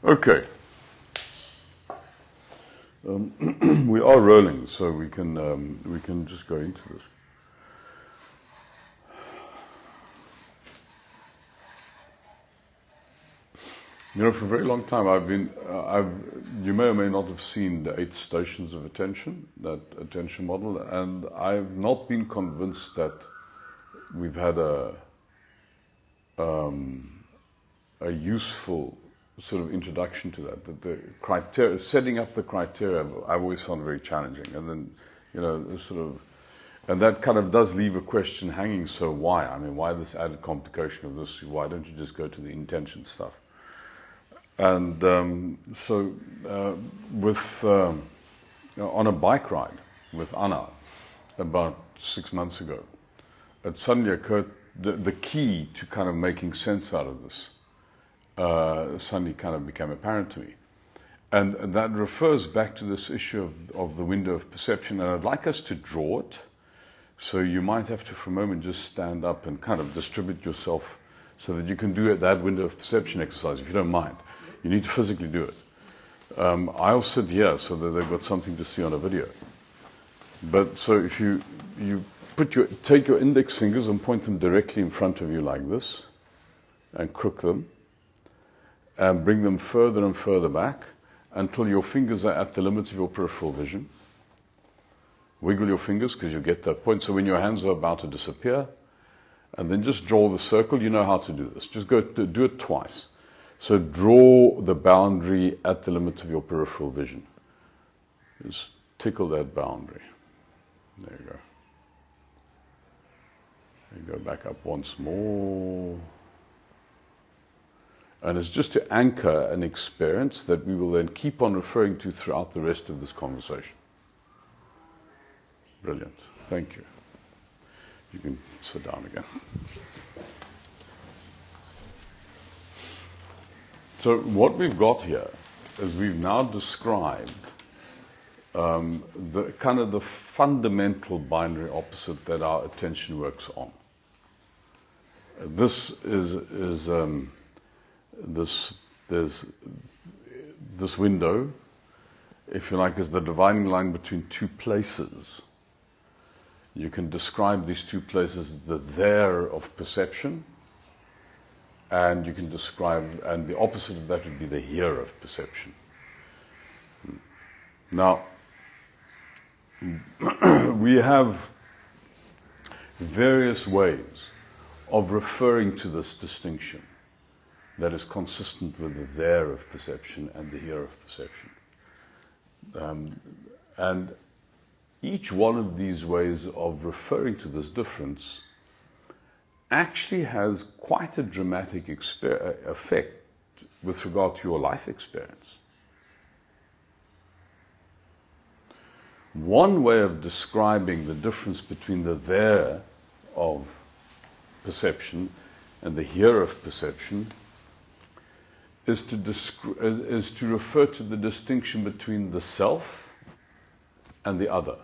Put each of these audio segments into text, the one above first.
Okay. We are rolling, so we can just go into this. You know, for a very long time, you may or may not have seen the 8 stations of attention, that attention model, and I've not been convinced that we've had a useful sort of introduction to that. That the criteria, setting up the criteria, I've always found very challenging, and then, you know, sort of, and that kind of does leave a question hanging. So why? I mean, why this added complication of this? Why don't you just go to the intention stuff? And on a bike ride with Anna about 6 months ago, it suddenly occurred the key to kind of making sense out of this suddenly kind of became apparent to me. And that refers back to this issue of the window of perception, and I'd like us to draw it. So you might have to, for a moment, just stand up and kind of distribute yourself so that you can do that window of perception exercise, if you don't mind. You need to physically do it. I'll sit here so that they've got something to see on a video. But so if you take your index fingers and point them directly in front of you like this, and crook them, and bring them further and further back until your fingers are at the limit of your peripheral vision. Wiggle your fingers because you get that point. So when your hands are about to disappear, and then just draw the circle. You know how to do this. Just do it twice. So draw the boundary at the limit of your peripheral vision. Just tickle that boundary. There you go. And go back up once more. And it's just to anchor an experience that we will then keep on referring to throughout the rest of this conversation. Brilliant. Thank you. You can sit down again. So what we've got here is we've now described the kind of the fundamental binary opposite that our attention works on. This this window, if you like, is the dividing line between 2 places. You can describe these 2 places as the there of perception, and you can describe, and the opposite of that would be the here of perception. Now, we have various ways of referring to this distinction that is consistent with the there of perception and the here of perception. And each one of these ways of referring to this difference actually has quite a dramatic effect with regard to your life experience. One way of describing the difference between the there of perception and the here of perception is to refer to the distinction between the self and the other.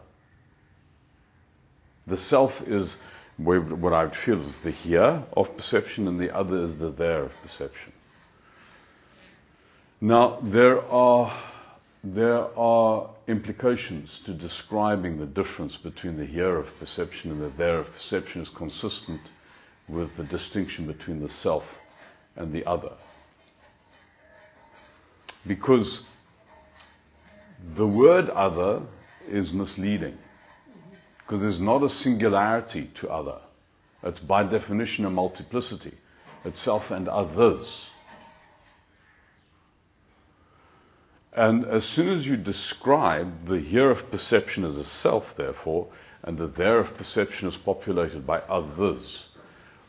The self is what I feel is the here of perception, and the other is the there of perception. Now, there are implications to describing the difference between the here of perception and the there of perception is consistent with the distinction between the self and the other. Because the word other is misleading. Because there's not a singularity to other. It's by definition a multiplicity. It's self and others. And as soon as you describe the here of perception as a self, therefore, and the there of perception is populated by others,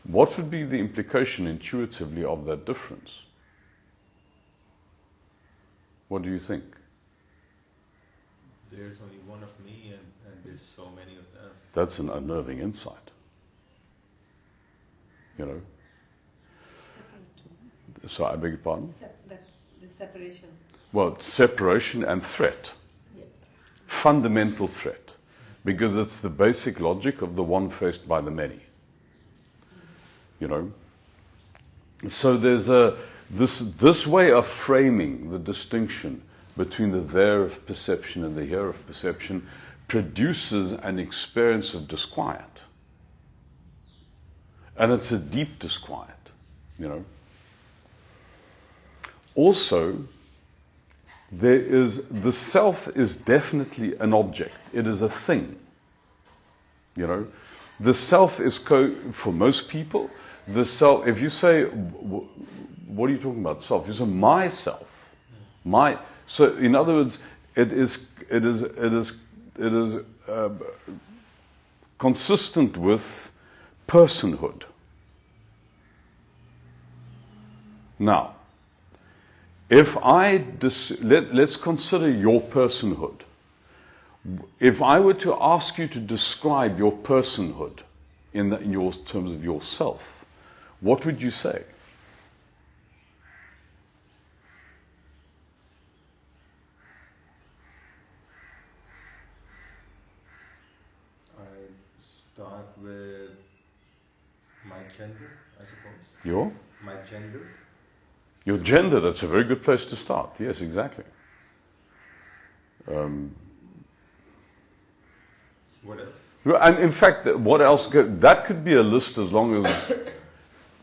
what would be the implication intuitively of that difference? What do you think? There's only one of me and there's so many of them. That's an unnerving insight. You know? Separate. So I beg your pardon? The separation. Well, separation and threat. Yeah. Fundamental threat. Because it's the basic logic of the one faced by the many. You know? So there's This way of framing the distinction between the there of perception and the here of perception produces an experience of disquiet. And it's a deep disquiet, you know. Also, the self is definitely an object. It is a thing, you know. The self is, for most people, the self, if you say, what are you talking about, self? You say, myself. So, in other words, it is consistent with personhood. Now, if let's consider your personhood. If I were to ask you to describe your personhood in your terms of yourself, what would you say? I start with my gender, I suppose. Your? My gender. Your gender, that's a very good place to start. Yes, exactly. What else? And in fact, what else? That could be a list as long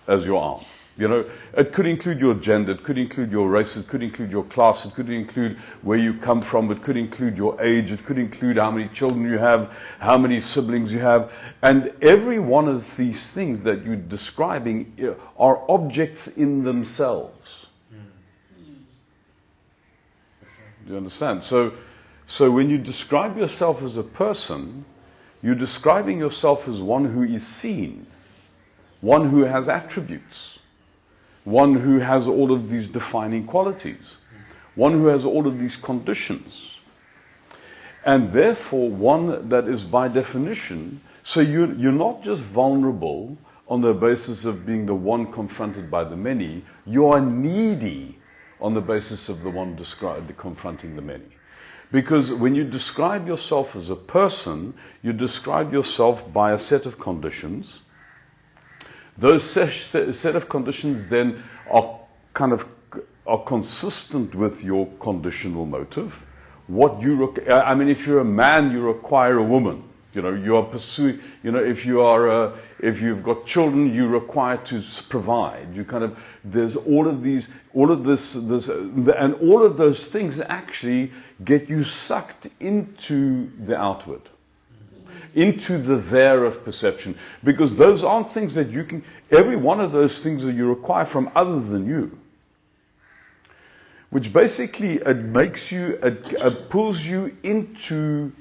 as your arm. You know, it could include your gender, it could include your race, it could include your class, it could include where you come from, it could include your age, it could include how many children you have, how many siblings you have. And every one of these things that you're describing are objects in themselves. Do you understand? So when you describe yourself as a person, you're describing yourself as one who is seen, one who has attributes, one who has all of these defining qualities, one who has all of these conditions, and therefore one that is by definition, so you're not just vulnerable on the basis of being the one confronted by the many, you are needy on the basis of the one confronting the many. Because when you describe yourself as a person, you describe yourself by a set of conditions. Those set of conditions then are consistent with your conditional motive. If you're a man, you require a woman. You know, you are pursuing. You know, if you've got children, you require to provide. There's all of this, and all of those things actually get you sucked into the outward, into the there of perception, because those aren't things that you can. Every one of those things that you require from other than you, which basically it pulls you into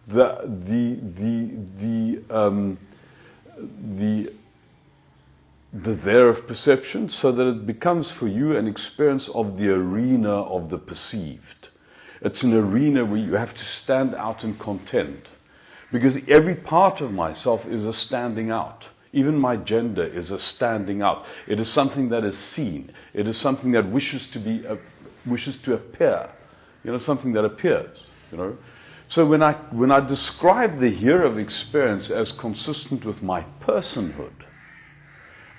the there of perception, so that it becomes for you an experience of the arena of the perceived. It's an arena where you have to stand out and contend, because every part of myself is a standing out. Even my gender is a standing out. It is something that is seen. It is something that wishes to appear. You know, something that appears. You know. So when I describe the here of experience as consistent with my personhood,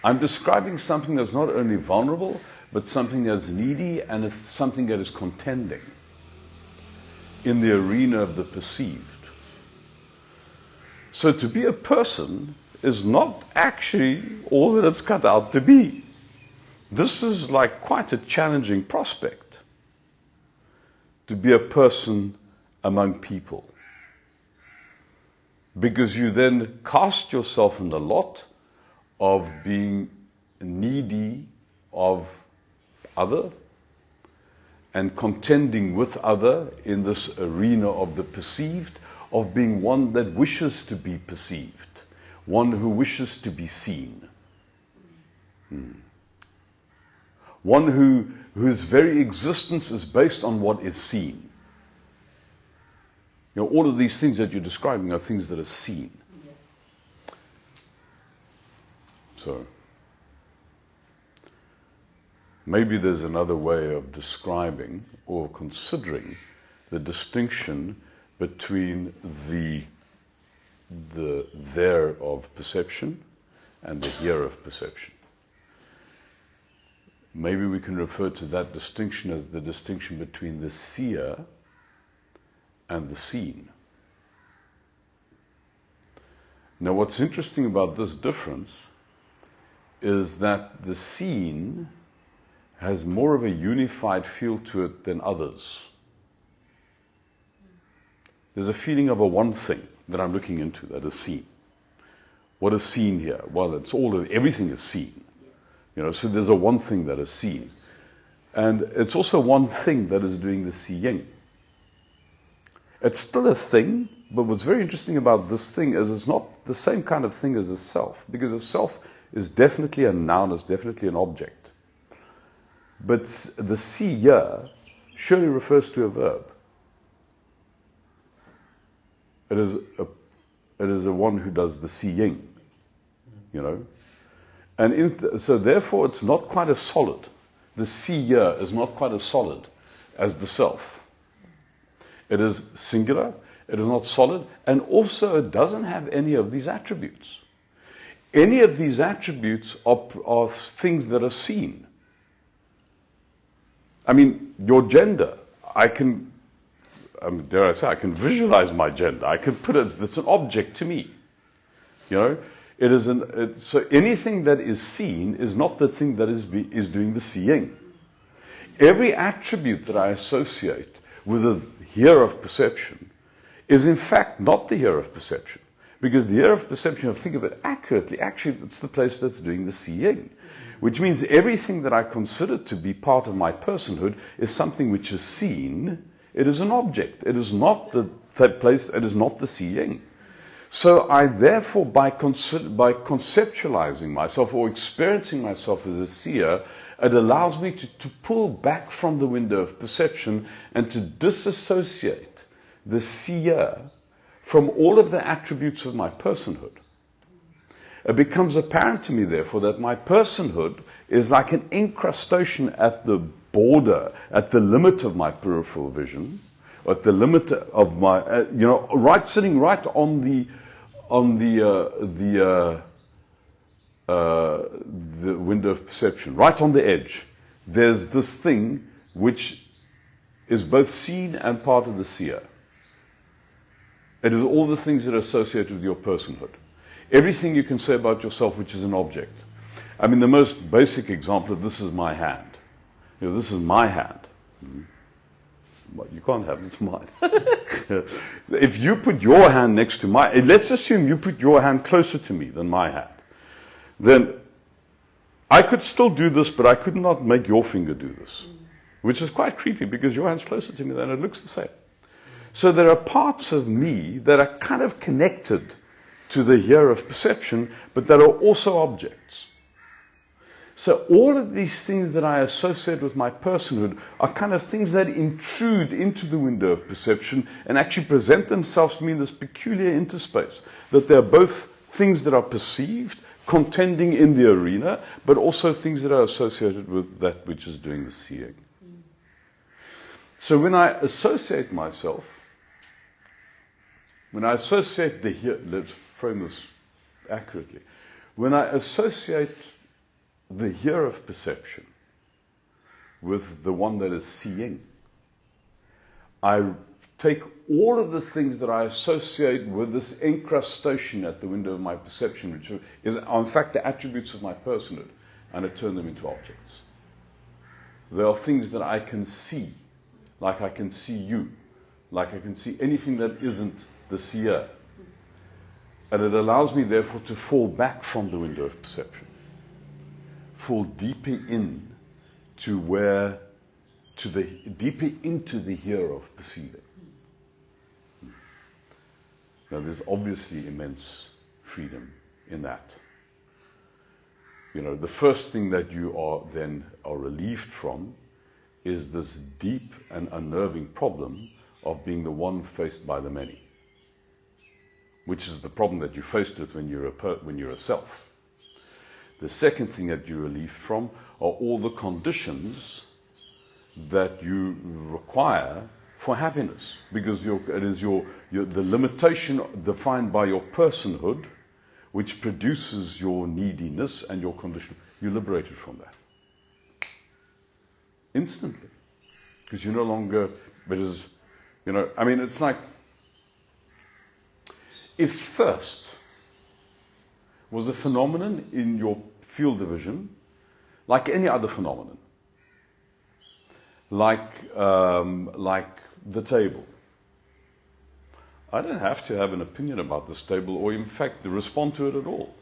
I'm describing something that's not only vulnerable, but something that's needy, and it's something that is contending in the arena of the perceived. So to be a person is not actually all that it's cut out to be. This is like quite a challenging prospect, to be a person among people, because you then cast yourself in the lot of being needy of other and contending with other in this arena of the perceived, of being one that wishes to be perceived, one who wishes to be seen, one whose very existence is based on what is seen. You know, all of these things that you're describing are things that are seen. Yeah. So, maybe there's another way of describing or considering the distinction between the there of perception and the here of perception. maybe we can refer to that distinction as the distinction between the seer and the seen. Now, what's interesting about this difference is that the seen has more of a unified feel to it than others. There's a feeling of a one thing that I'm looking into that is seen. What is seen here? Well, everything is seen. So there's a one thing that is seen. And it's also one thing that is doing the seeing. It's still a thing, but what's very interesting about this thing is it's not the same kind of thing as a self, because a self is definitely a noun, is definitely an object. But the seer surely refers to a verb. It is the one who does the seeing, And so therefore it's not quite as solid. The seer is not quite as solid as the self. It is singular, it is not solid, and also it doesn't have any of these attributes. Any of these attributes are things that are seen. I mean, your gender, I can visualize my gender. I can put it, it's an object to me. So anything that is seen is not the thing that is doing the seeing. Every attribute that I associate with the hearer of perception is in fact not the hearer of perception. Because the hearer of perception, if you think of it accurately, actually it's the place that's doing the seeing. Which means everything that I consider to be part of my personhood is something which is seen. It is an object. It is not the place, it is not the seeing. So I therefore, by conceptualizing myself or experiencing myself as a seer, it allows me to pull back from the window of perception and to disassociate the seer from all of the attributes of my personhood. It becomes apparent to me, therefore, that my personhood is like an incrustation at the border, at the limit of my peripheral vision, at the limit of my, sitting right on the window of perception, right on the edge. There's this thing which is both seen and part of the seer. It is all the things that are associated with your personhood. Everything you can say about yourself which is an object. I mean, the most basic example of this is my hand. This is my hand. Well, you can't have it, it's mine. If you put your hand next to mine, let's assume you put your hand closer to me than my hand, then I could still do this, but I could not make your finger do this, which is quite creepy because your hand's closer to me than it looks the same. So there are parts of me that are kind of connected to the hearer of perception, but that are also objects. So all of these things that I associate with my personhood are kind of things that intrude into the window of perception and actually present themselves to me in this peculiar interspace, that they're both things that are perceived, contending in the arena, but also things that are associated with that which is doing the seeing. So when I associate myself, let's frame this accurately. When I associate the hearer of perception with the one that is seeing, I take all of the things that I associate with this incrustation at the window of my perception, which is in fact the attributes of my personhood, and I turn them into objects. There are things that I can see, like I can see you, like I can see anything that isn't the seer. And it allows me, therefore, to fall back from the window of perception, fall deeper deeper into the hearer of perceiving. Now, there's obviously immense freedom in that. The first thing that you are relieved from is this deep and unnerving problem of being the one faced by the many, which is the problem that you faced with when you're a self. The second thing that you're relieved from are all the conditions that you require for happiness, because it is the limitation defined by your personhood, which produces your neediness and your condition. You're liberated from that. instantly. Because you're no longer, it's like, if thirst was a phenomenon in your field of vision, like any other phenomenon, like the table. I don't have to have an opinion about this table, or in fact, respond to it at all,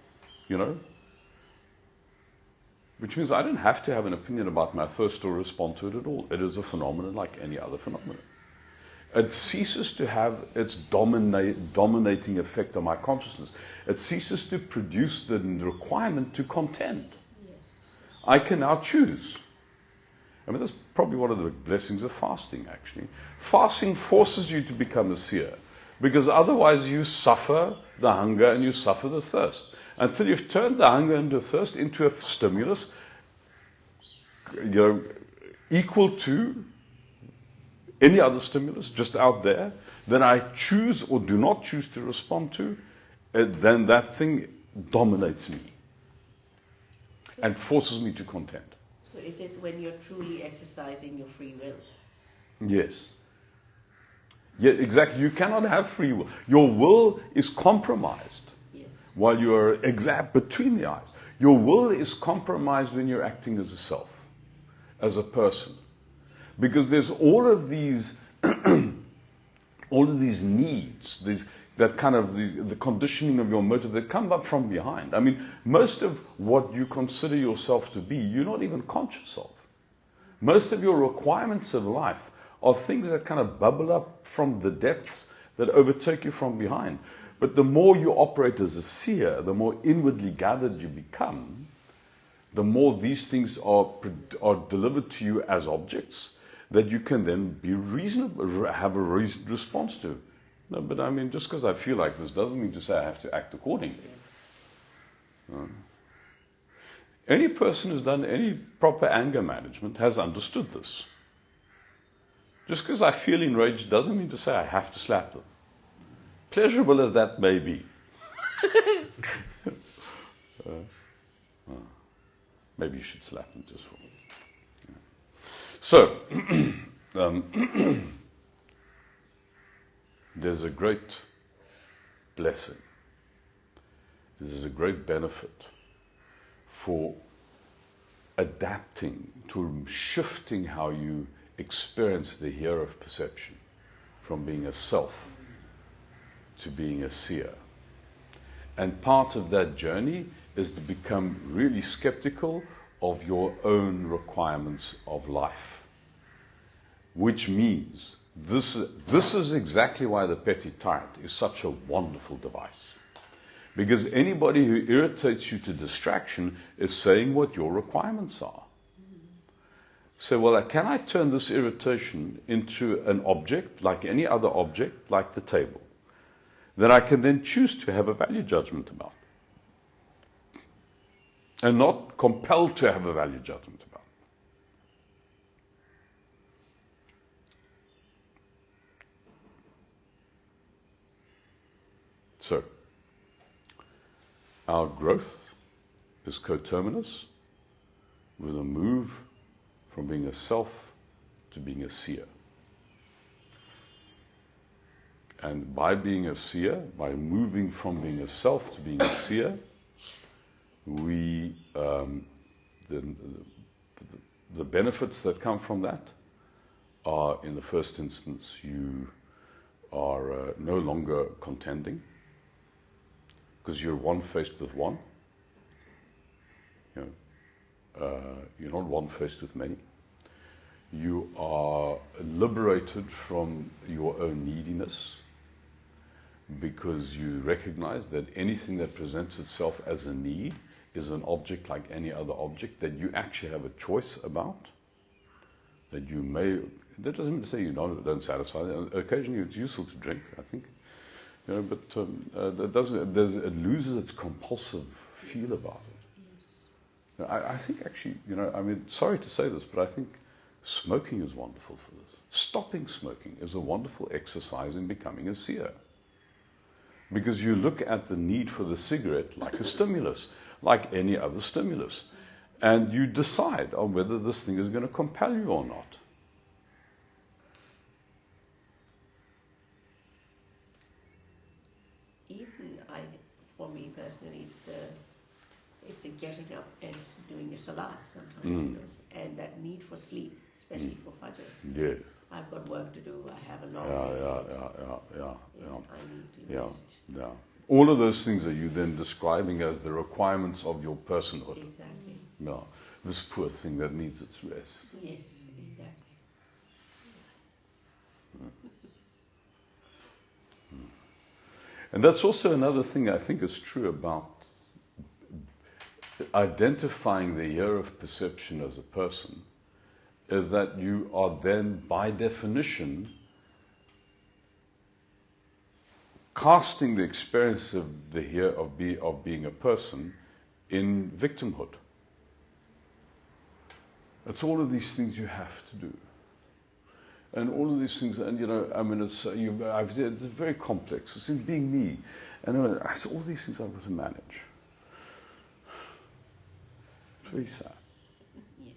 Which means I don't have to have an opinion about my thirst or respond to it at all. It is a phenomenon like any other phenomenon. It ceases to have its dominating effect on my consciousness. It ceases to produce the requirement to contend. Yes. I can now choose. That's probably one of the blessings of fasting, actually. Fasting forces you to become a seer, because otherwise you suffer the hunger and you suffer the thirst. Until you've turned the hunger and the thirst into a stimulus, equal to any other stimulus just out there, then I choose or do not choose to respond to, then that thing dominates me and forces me to contend. So is it when you're truly exercising your free will? Yes. Yeah, exactly. You cannot have free will. Your will is compromised. Yes. While you are between the eyes. Your will is compromised when you're acting as a self, as a person. Because there's all of these needs, the conditioning of your motive that come up from behind. Most of what you consider yourself to be, you're not even conscious of. Most of your requirements of life are things that kind of bubble up from the depths that overtake you from behind. But the more you operate as a seer, the more inwardly gathered you become, the more these things are delivered to you as objects that you can then be reasonable, have a reasoned response to. No, but just because I feel like this doesn't mean to say I have to act accordingly. Any person who's done any proper anger management has understood this. Just because I feel enraged doesn't mean to say I have to slap them. Pleasurable as that may be. Maybe you should slap them just for me. So, there's a great blessing. There's a great benefit for adapting to shifting how you experience the here of perception from being a self to being a seer. And part of that journey is to become really skeptical of your own requirements of life. Which means this is exactly why the petty tyrant is such a wonderful device. Because anybody who irritates you to distraction is saying what your requirements are. So, well, can I turn this irritation into an object, like any other object, like the table, that I can then choose to have a value judgment about? And not compelled to have a value judgment about. So, our growth is coterminous with a move from being a self to being a seer. And by being a seer, by moving from being a self to being a seer, the benefits that come from that are, in the first instance, you are no longer contending, because you're one faced with one. You're not one faced with many. You are liberated from your own neediness, because you recognize that anything that presents itself as a need is an object like any other object that you actually have a choice about. That doesn't mean to say you don't satisfy. Occasionally it's useful to drink, I think. But it loses its compulsive feel about it. I think actually, sorry to say this, but I think smoking is wonderful for this. Stopping smoking is a wonderful exercise in becoming a seer. Because you look at the need for the cigarette like a stimulus, like any other stimulus. And you decide on whether this thing is going to compel you or not. Even for me personally, it's the getting up and doing a salah sometimes, you know, and that need for sleep, especially for Fajr. Yes. I've got work to do. I have a long Yeah. I need to rest. Yeah. All of those things are you then describing as the requirements of your personhood. Exactly. Yeah. This poor thing that needs its rest. Yes, exactly. And that's also another thing I think is true about identifying the year of perception as a person, is that you are then, by definition, casting the experience of the year of being a person in victimhood. It's all of these things you have to do. And all of these things, and it's very complex. It's in being me. And all these things I've got to manage. It's very sad. Yes.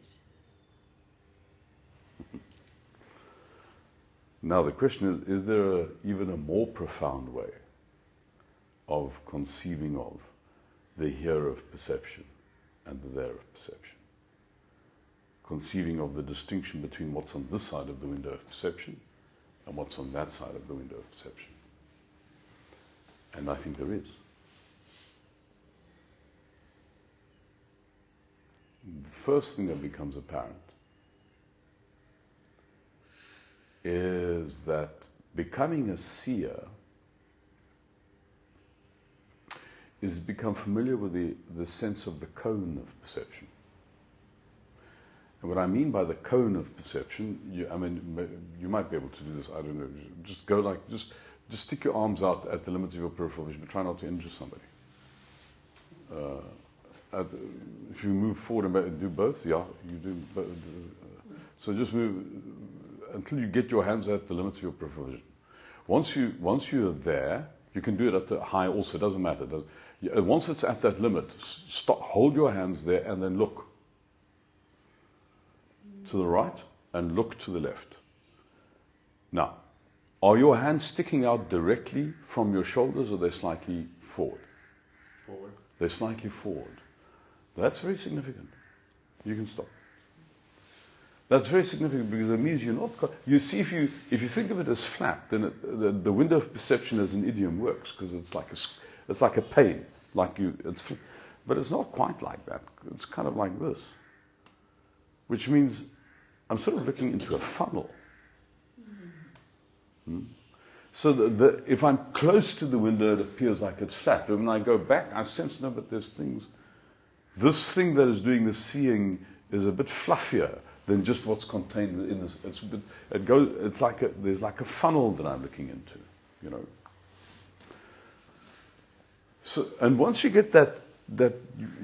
Now the question is there even a more profound way of conceiving of the here of perception and the there of perception? Conceiving of the distinction between what's on this side of the window of perception and what's on that side of the window of perception. And I think there is. The first thing that becomes apparent is that becoming a seer is become familiar with the sense of the cone of perception. And what I mean by the cone of perception, you might be able to do this, I don't know, just go just stick your arms out at the limit of your peripheral vision, but try not to injure somebody. If you move forward and back, do both, yeah, you do both. So just move until you get your hands at the limit of your peripheral vision. Once you're there, you can do it at the high also, it doesn't matter. Once it's at that limit, stop, hold your hands there and then look to the right and look to the left. Now, are your hands sticking out directly from your shoulders or they're slightly forward? Forward. They're slightly forward. That's very significant. You can stop. That's very significant because it means you're not. You see, if you think of it as flat, then the window of perception as an idiom works because it's like a pane, but it's not quite like that. It's kind of like this, which means I'm sort of looking into a funnel. So if I'm close to the window, it appears like it's flat. But when I go back, I sense, no, but there's things. This thing that is doing the seeing is a bit fluffier than just what's contained in this. There's like a funnel that I'm looking into, So, and once you get that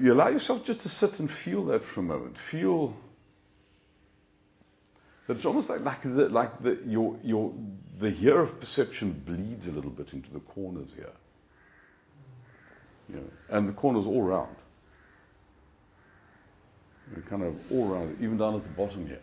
you allow yourself just to sit and feel that for a moment. Feel that it's almost like the here of perception bleeds a little bit into the corners here. And the corners all round. They're kind of all around, even down at the bottom here.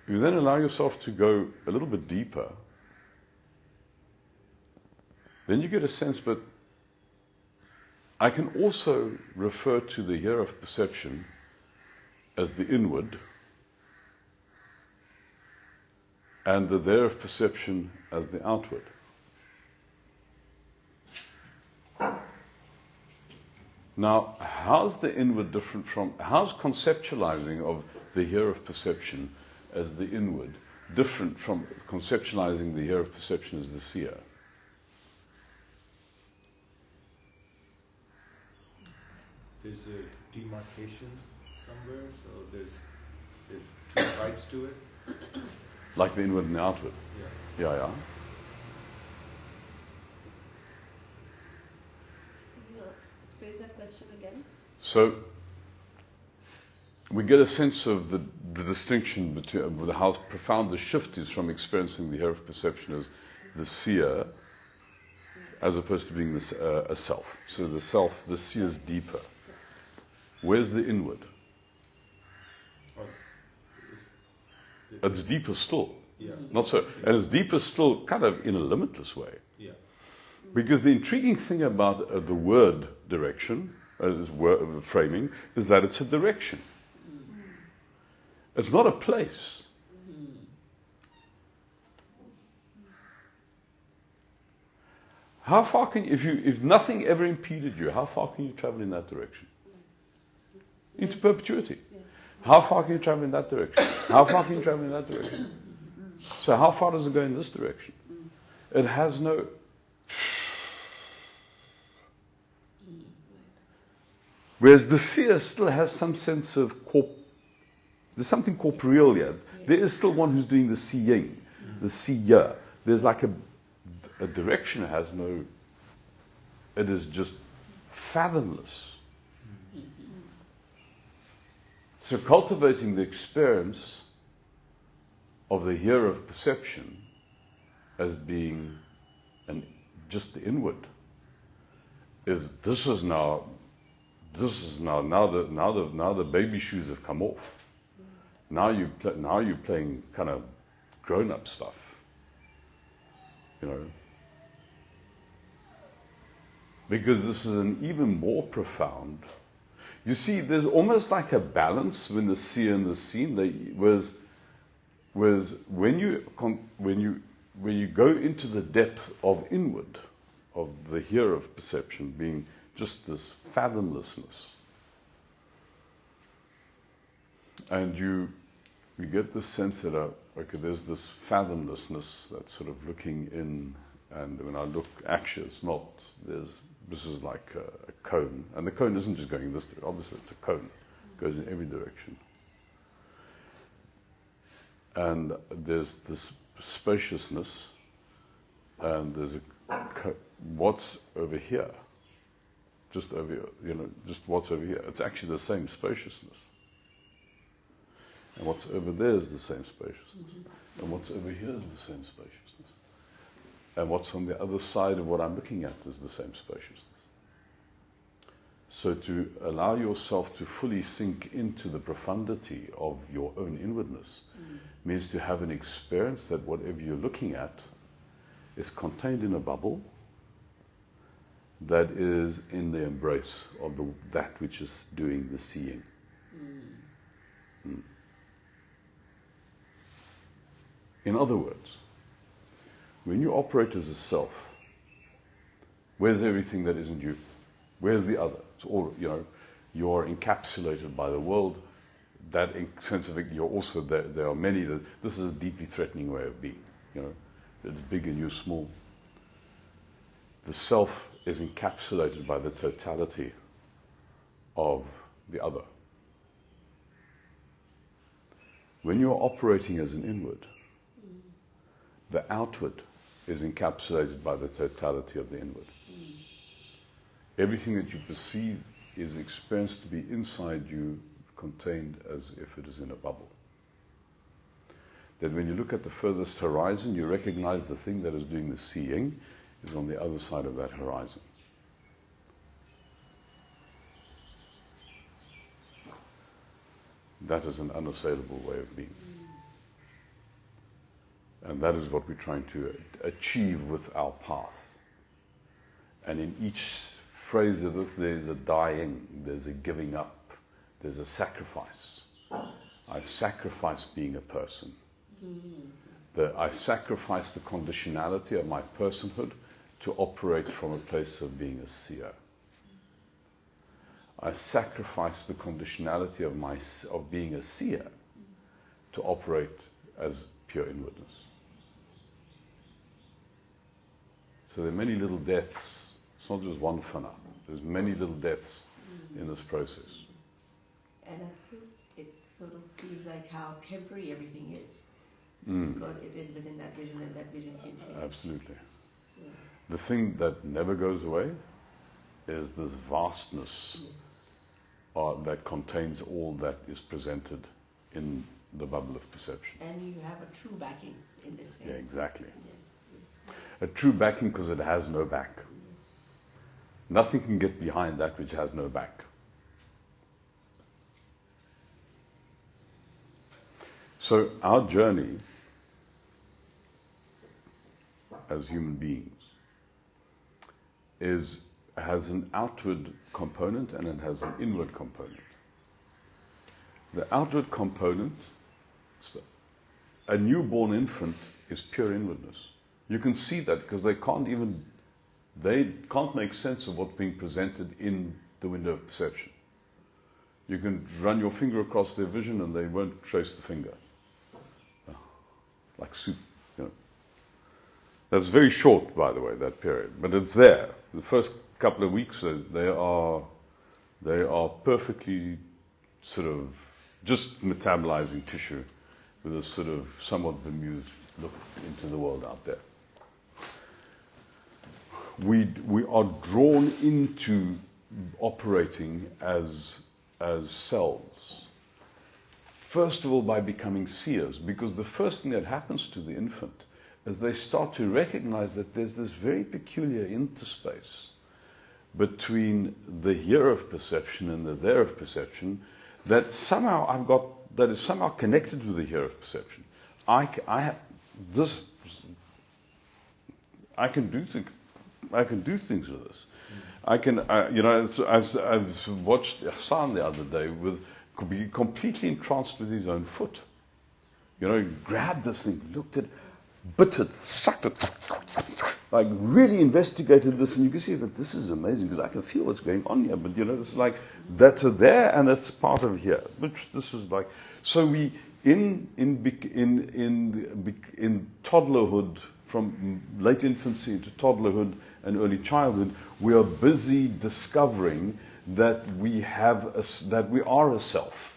You then allow yourself to go a little bit deeper. Then you get a sense, but I can also refer to the here of perception as the inward and the there of perception as the outward. Now, how's the inward different how's conceptualizing of the here of perception as the inward different from conceptualizing the here of perception as the seer? There's a demarcation somewhere, so there's two sides to it. Like the inward and the outward? Yeah. Yeah. Can you raise that question again? So, we get a sense of the distinction between how profound the shift is from experiencing the here of perception as the seer, as opposed to being this, a self. So the self, the seer is deeper. Where's the inward? Oh, It's deeper still. yeah. Not so. And it's deeper still kind of in a limitless way. Yeah. Because the intriguing thing about the word direction, framing, is that it's a direction. It's not a place. How far can you, if nothing ever impeded you, how far can you travel in that direction? Into perpetuity. How far can you travel in that direction? How far can you travel in that direction? So how far does it go in this direction? It has no... Whereas the seer still has some sense of there's something corporeal here. There is still one who's doing the seeing, the seer. There's like a direction has no... It is just fathomless. So cultivating the experience of the here of perception as being just the inward is now the baby shoes have come off. Now you're playing kind of grown-up stuff, you know. Because this is an even more profound. You see, there's almost like a balance when the seer and the seen. Whereas when you go into the depth of inward, of the here of perception being just this fathomlessness, and you get this sense that okay, there's this fathomlessness that's sort of looking in, and when I look, actually, it's not. This is like a cone, and the cone isn't just going this direction. Obviously, it's a cone; it goes in every direction. And there's this spaciousness, and there's what's over here, just over here, you know, just what's over here. It's actually the same spaciousness. And what's over there is the same spaciousness. And what's over here is the same spaciousness. And what's on the other side of what I'm looking at is the same spaciousness. So to allow yourself to fully sink into the profundity of your own inwardness means to have an experience that whatever you're looking at is contained in a bubble that is in the embrace of that which is doing the seeing. In other words, when you operate as a self, where's everything that isn't you? Where's the other? It's all, you know, you're encapsulated by the world. That sense of it, you're also there are many that this is a deeply threatening way of being. You know, it's big and you're small. The self is encapsulated by the totality of the other. When you're operating as an inward, the outward is encapsulated by the totality of the inward. Everything that you perceive is experienced to be inside you, contained as if it is in a bubble. That when you look at the furthest horizon, you recognize the thing that is doing the seeing is on the other side of that horizon. That is an unassailable way of being. And that is what we're trying to achieve with our path. And in each phrase of it, there's a dying, there's a giving up, there's a sacrifice. I sacrifice being a person. I sacrifice the conditionality of my personhood to operate from a place of being a seer. I sacrifice the conditionality of being a seer to operate as pure inwardness. So there are many little deaths. It's not just one fana. There's many little deaths in this process. And I think it sort of feels like how temporary everything is. Because it is within that vision, and that vision can change. Absolutely. Yeah. The thing that never goes away is this vastness that contains all that is presented in the bubble of perception. And you have a true backing in this sense. Yeah, exactly. Yeah. A true backing because it has no back. Nothing can get behind that which has no back. So our journey as human beings has an outward component and it has an inward component. The outward component, a newborn infant, is pure inwardness. You can see that because they can't make sense of what's being presented in the window of perception. You can run your finger across their vision and they won't trace the finger. Like soup, you know. That's very short, by the way, that period, but it's there. The first couple of weeks, they are perfectly sort of just metabolizing tissue with a sort of somewhat bemused look into the world out there. We are drawn into operating as selves. First of all, by becoming seers, because the first thing that happens to the infant is they start to recognize that there's this very peculiar interspace between the here of perception and the there of perception that is somehow connected with the here of perception. I can do things with this. I can, I've watched Hassan the other day could be completely entranced with his own foot. You know, he grabbed this thing, looked at it, bit it, sucked it, like really investigated this, and you can see that this is amazing because I can feel what's going on here. But you know, it's like that's there and that's part of here. But this is like so we in toddlerhood, from late infancy into toddlerhood and early childhood, we are busy discovering that we are a self.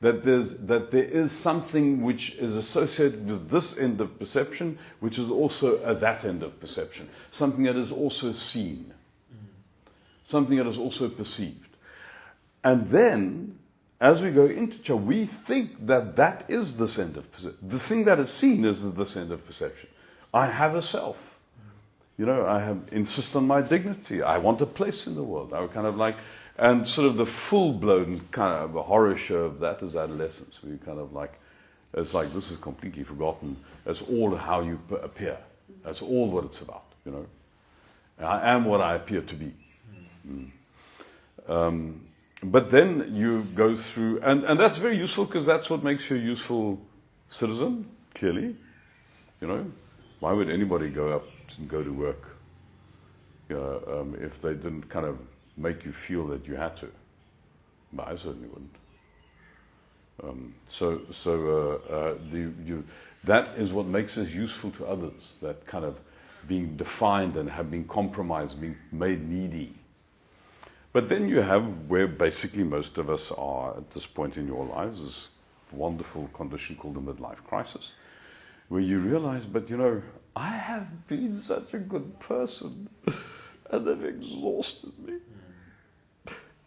That there is something which is associated with this end of perception, which is also at that end of perception. Something that is also seen. Something that is also perceived. And then, as we go into child, we think that is this end of perception. The thing that is seen is this end of perception. I have a self. You know, insist on my dignity. I want a place in the world. I kind of like... And sort of the full-blown kind of horror show of that is adolescence. We kind of like, it's like this is completely forgotten. It's all how you appear. That's all what it's about, you know. I am what I appear to be. But then you go through, and that's very useful because that's what makes you a useful citizen, clearly. You know, why would anybody go to work if they didn't kind of make you feel that you had to? But I certainly wouldn't. That is what makes us useful to others. That kind of being defined and have been compromised, being made needy. But then you have where basically most of us are at this point in your lives, this wonderful condition called the midlife crisis, where you realize, but you know, I have been such a good person, and they've exhausted me.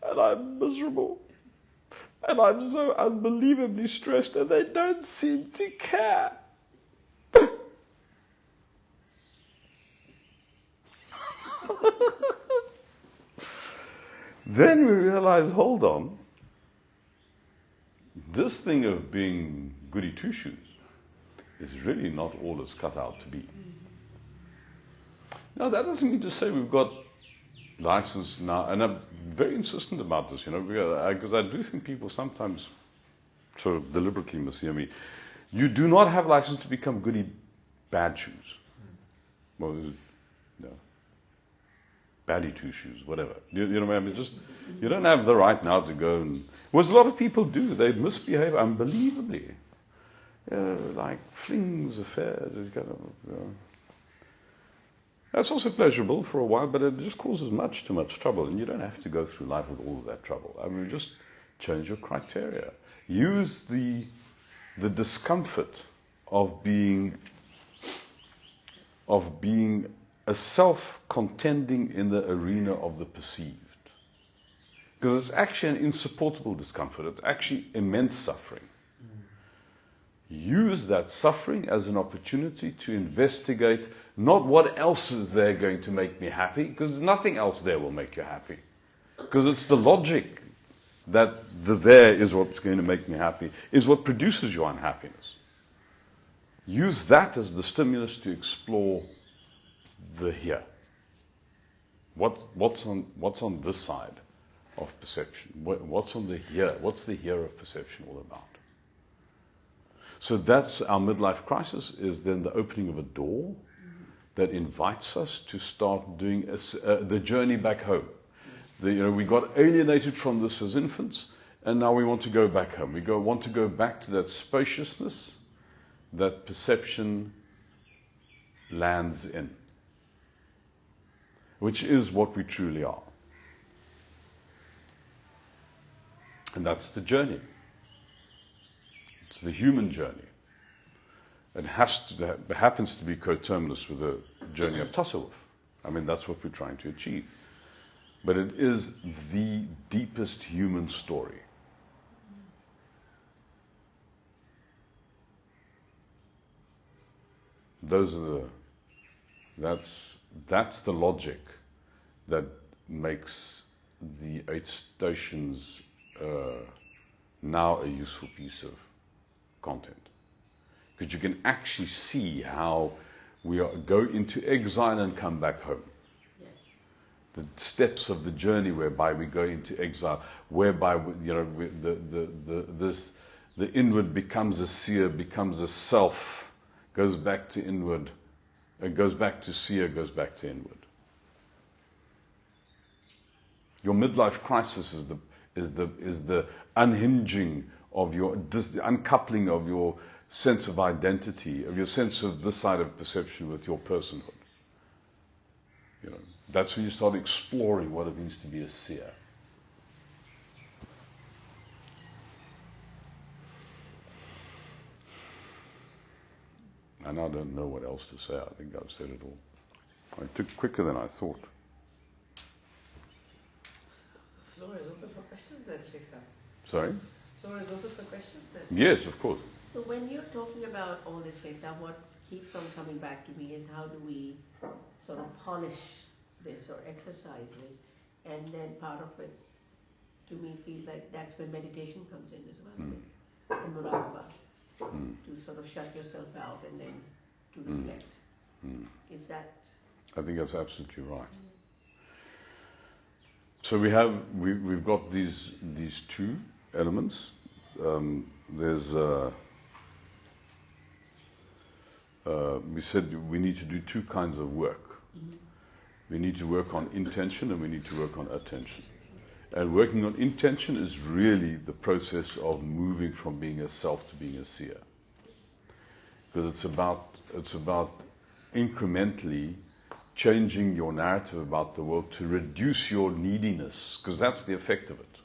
And I'm miserable. And I'm so unbelievably stressed, and they don't seem to care. Then we realize, hold on, this thing of being goody two-shoes is really not all it's cut out to be. Now, that doesn't mean to say we've got license now, and I'm very insistent about this, you know, because I do think people sometimes sort of deliberately mishear me. You do not have license to become goody bad shoes. Well, no. Baddie two shoes, whatever. You know what I mean? Just, you don't have the right now to go and... Well, a lot of people do. They misbehave unbelievably. Like flings, affairs, kind of... That's also pleasurable for a while, but it just causes too much trouble, and you don't have to go through life with all of that trouble. I mean, just change your criteria. Use the discomfort of being a self contending in the arena of the perceived. Because it's actually an insupportable discomfort. It's actually immense suffering. Use that suffering as an opportunity to investigate not what else is there going to make me happy, because nothing else there will make you happy. Because it's the logic that the there is what's going to make me happy, is what produces your unhappiness. Use that as the stimulus to explore the here. What's on this side of perception? What's on the here? What's the here of perception all about? So that's our midlife crisis, is then the opening of a door that invites us to start doing the journey back home. We got alienated from this as infants, and now we want to go back home. We want to go back to that spaciousness that perception lands in, which is what we truly are. And that's the journey. It's the human journey. It happens to be coterminous with the journey of tasawwuf. I mean, that's what we're trying to achieve. But it is the deepest human story. That's the logic that makes the 8 stations now a useful piece of content. Because you can actually see how we go into exile and come back home. The steps of the journey whereby we go into exile, whereby the inward becomes a seer, becomes a self, goes back to inward, goes back to seer, goes back to inward. Your midlife crisis is the unhinging of the uncoupling of your sense of identity, of your sense of this side of perception with your personhood. That's when you start exploring what it means to be a seer. And I don't know what else to say. I think I've said it all. I took quicker than I thought. The floor is open for questions then, Sheikh Sam. Sorry? The floor is open for questions then. Yes, of course. So when you're talking about all this, Sheikh Sam, what keeps on coming back to me is how do we sort of polish this or exercise this, and then part of it to me feels like that's where meditation comes in as well, and muraqabah, to sort of shut yourself out and then to reflect. Is that? I think that's absolutely right. So we've got these 2 elements. We said we need to do 2 kinds of work. We need to work on intention and we need to work on attention. And working on intention is really the process of moving from being a self to being a seer. Because it's about incrementally changing your narrative about the world to reduce your neediness, because that's the effect of it.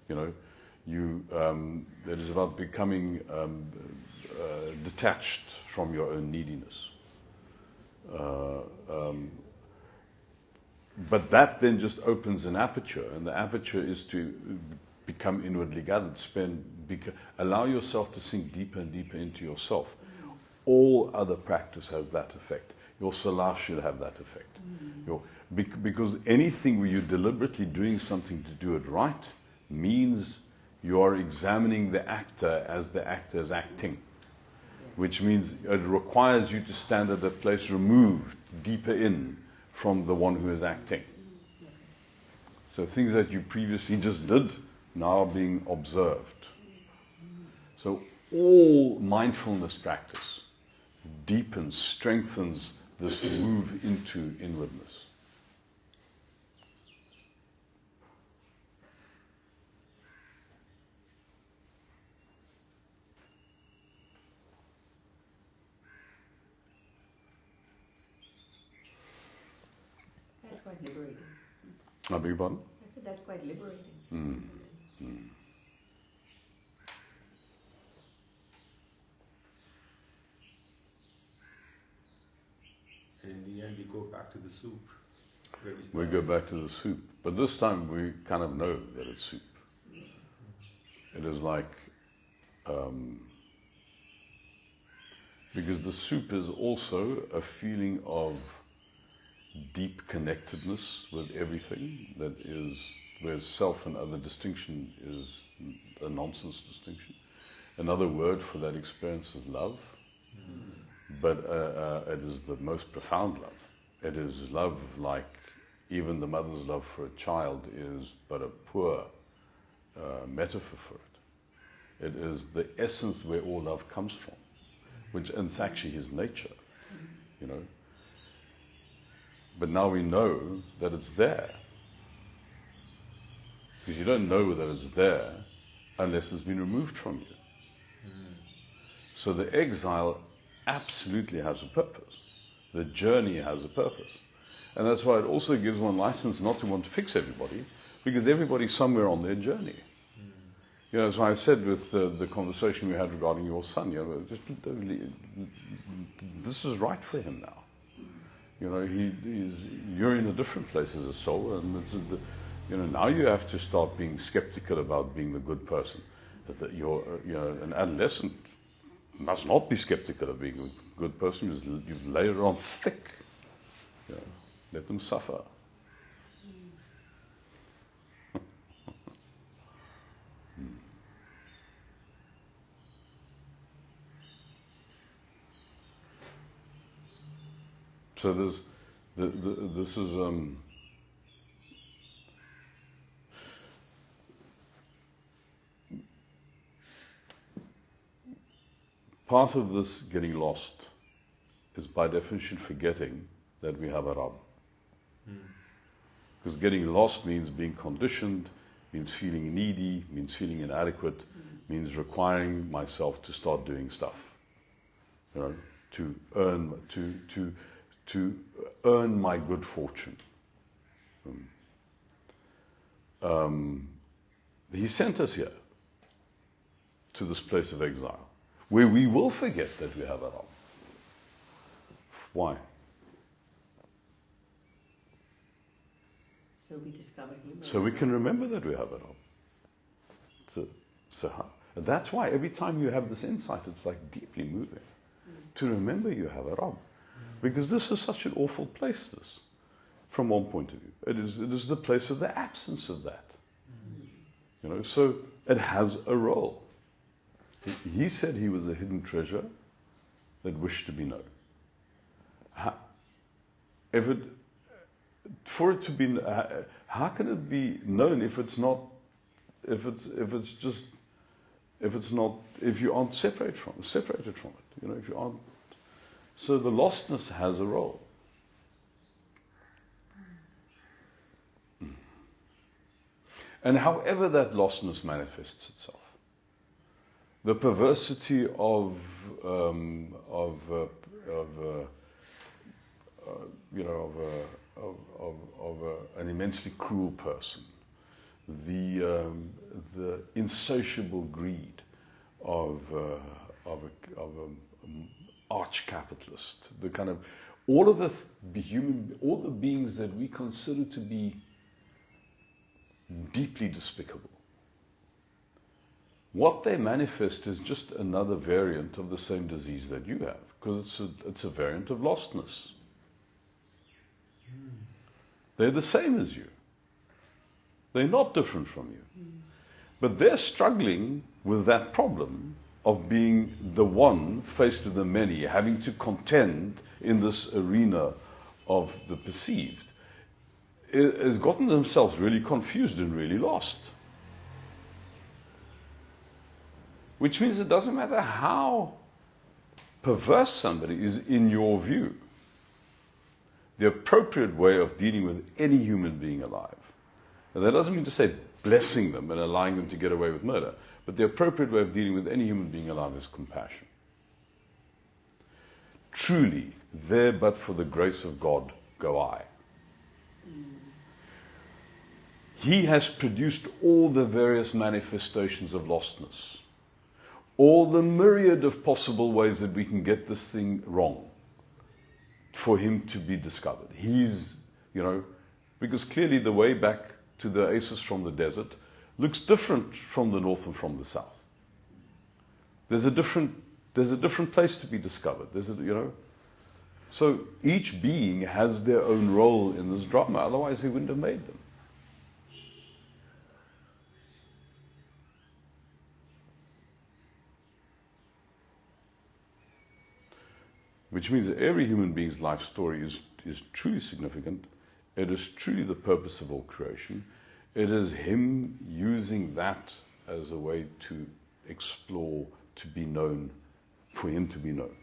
Yes. It is about becoming detached from your own neediness. But that then just opens an aperture, and the aperture is to become inwardly gathered. Allow yourself to sink deeper and deeper into yourself. All other practice has that effect. Your salah should have that effect. Because anything where you're deliberately doing something to do it right means you are examining the actor as the actor is acting. Which means it requires you to stand at a place removed, deeper in from the one who is acting. So things that you previously just did now are being observed. So all mindfulness practice deepens, strengthens this move into inwardness. That's quite liberating. I beg your pardon? I said that's quite liberating. And in the end, we go back to the soup. Where we We start. go back to the soup. But this time we kind of know that it's soup. It is like, because the soup is also a feeling of deep connectedness with everything that is, where self and other distinction is a nonsense distinction. Another word for that experience is love, but it is the most profound love. It is love like even the mother's love for a child is but a poor metaphor for it. It is the essence where all love comes from, which is actually his nature, you know. But now we know that it's there. Because you don't know that it's there unless it's been removed from you. So the exile absolutely has a purpose. The journey has a purpose. And that's why it also gives one license not to want to fix everybody, because everybody's somewhere on their journey. You know, as I said with the conversation we had regarding your son, you know, this is right for him now. You know, you're in a different place as a soul, and you know, now you have to start being skeptical about being the good person. That you're, you know, an adolescent must not be skeptical of being a good person, because you've laid it on thick. You know, let them suffer. So this is part of this getting lost is by definition forgetting that we have a Rabb. Because getting lost means being conditioned, means feeling needy, means feeling inadequate, means requiring myself to start doing stuff, you know, to earn my good fortune. He sent us here to this place of exile, where we will forget that we have a Rabb. Why? So we discover him. So we can remember that we have a Rabb. And that's why every time you have this insight, it's like deeply moving. To remember you have a Rabb. Because this is such an awful place, this, from one point of view. It is the place of the absence of that. You know, so it has a role. He said he was a hidden treasure that wished to be known. For it to be, how can it be known if it's not, if you aren't separated from it, you know, if you aren't. So the lostness has a role. And however that lostness manifests itself, the perversity of an immensely cruel person, the insatiable greed of an arch capitalist, the kind of all the beings that we consider to be deeply despicable. What they manifest is just another variant of the same disease that you have, because it's a variant of lostness. They're the same as you. They're not different from you. But they're struggling with that problem of being the one faced with the many, having to contend in this arena of the perceived. It has gotten themselves really confused and really lost. Which means it doesn't matter how perverse somebody is in your view. The appropriate way of dealing with any human being alive. And that doesn't mean to say blessing them and allowing them to get away with murder. But the appropriate way of dealing with any human being alive is compassion. Truly, there but for the grace of God go I. He has produced all the various manifestations of lostness. All the myriad of possible ways that we can get this thing wrong for him to be discovered. He's, you know, Because clearly the way back to the oasis from the desert looks different from the north and from the south. There's a different place to be discovered. So each being has their own role in this drama, otherwise he wouldn't have made them. Which means that every human being's life story is truly significant. It is truly the purpose of all creation. It is him using that as a way to explore, to be known, for him to be known.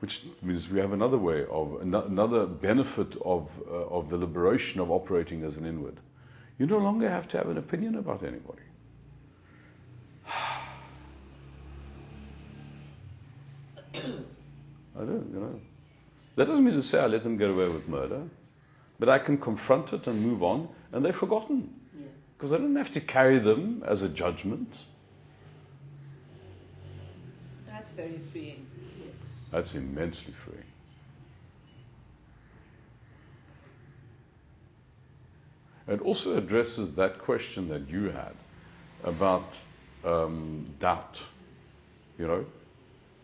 Which means we have another way of, another benefit of the liberation of operating as an inward. You no longer have to have an opinion about anybody. I do, That doesn't mean to say I let them get away with murder, but I can confront it and move on, and they're forgotten. Because I don't have to carry them as a judgment. That's very freeing. Yes. That's immensely freeing. It also addresses that question that you had about doubt.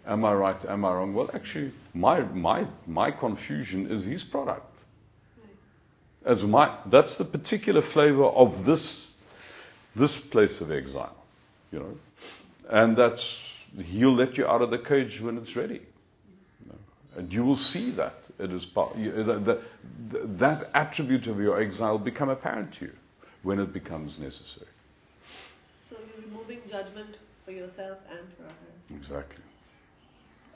Am I right? Am I wrong? Well, actually, my confusion is his product. That's the particular flavor of this place of exile, and he'll let you out of the cage when it's ready, and you will see that it is that attribute of your exile become apparent to you when it becomes necessary. So you're removing judgment for yourself and for others. Exactly,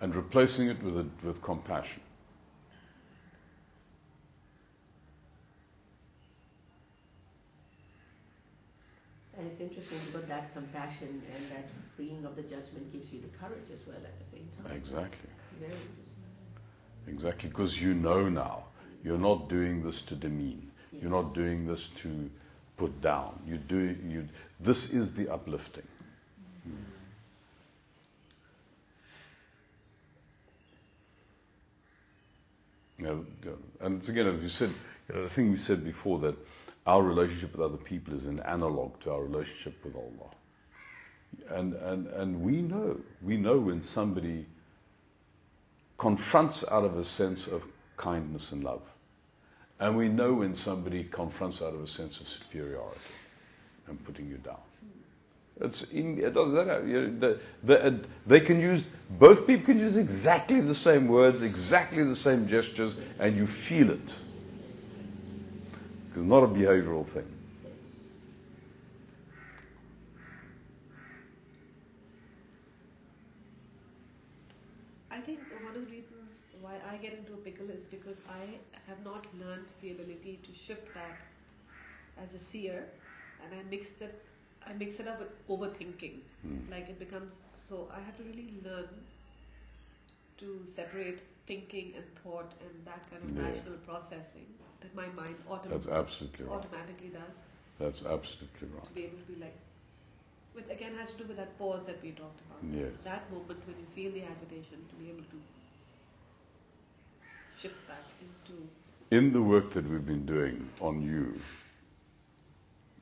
and replacing it with compassion. And it's interesting because that compassion and that freeing of the judgment gives you the courage as well at the same time. Exactly. Very interesting. Exactly, because you know now, you're not doing this to demean. Yes. You're not doing this to put down. This is the uplifting. And it's again, as you said, the thing we said before, that our relationship with other people is an analog to our relationship with Allah. And we know when somebody confronts out of a sense of kindness and love. And we know when somebody confronts out of a sense of superiority and putting you down. It does that. They can use, both people can use exactly the same words, exactly the same gestures, and you feel it. It's not a behavioral thing. I think one of the reasons why I get into a pickle is because I have not learned the ability to shift back as a seer, and I mix it up with overthinking. Like it becomes, so I have to really learn to separate thinking and thought and that kind of rational processing that my mind automatically does. That's absolutely right. To be able to be like, which again has to do with that pause that we talked about. Yes. That moment when you feel the agitation, to be able to shift back into... In the work that we've been doing on you,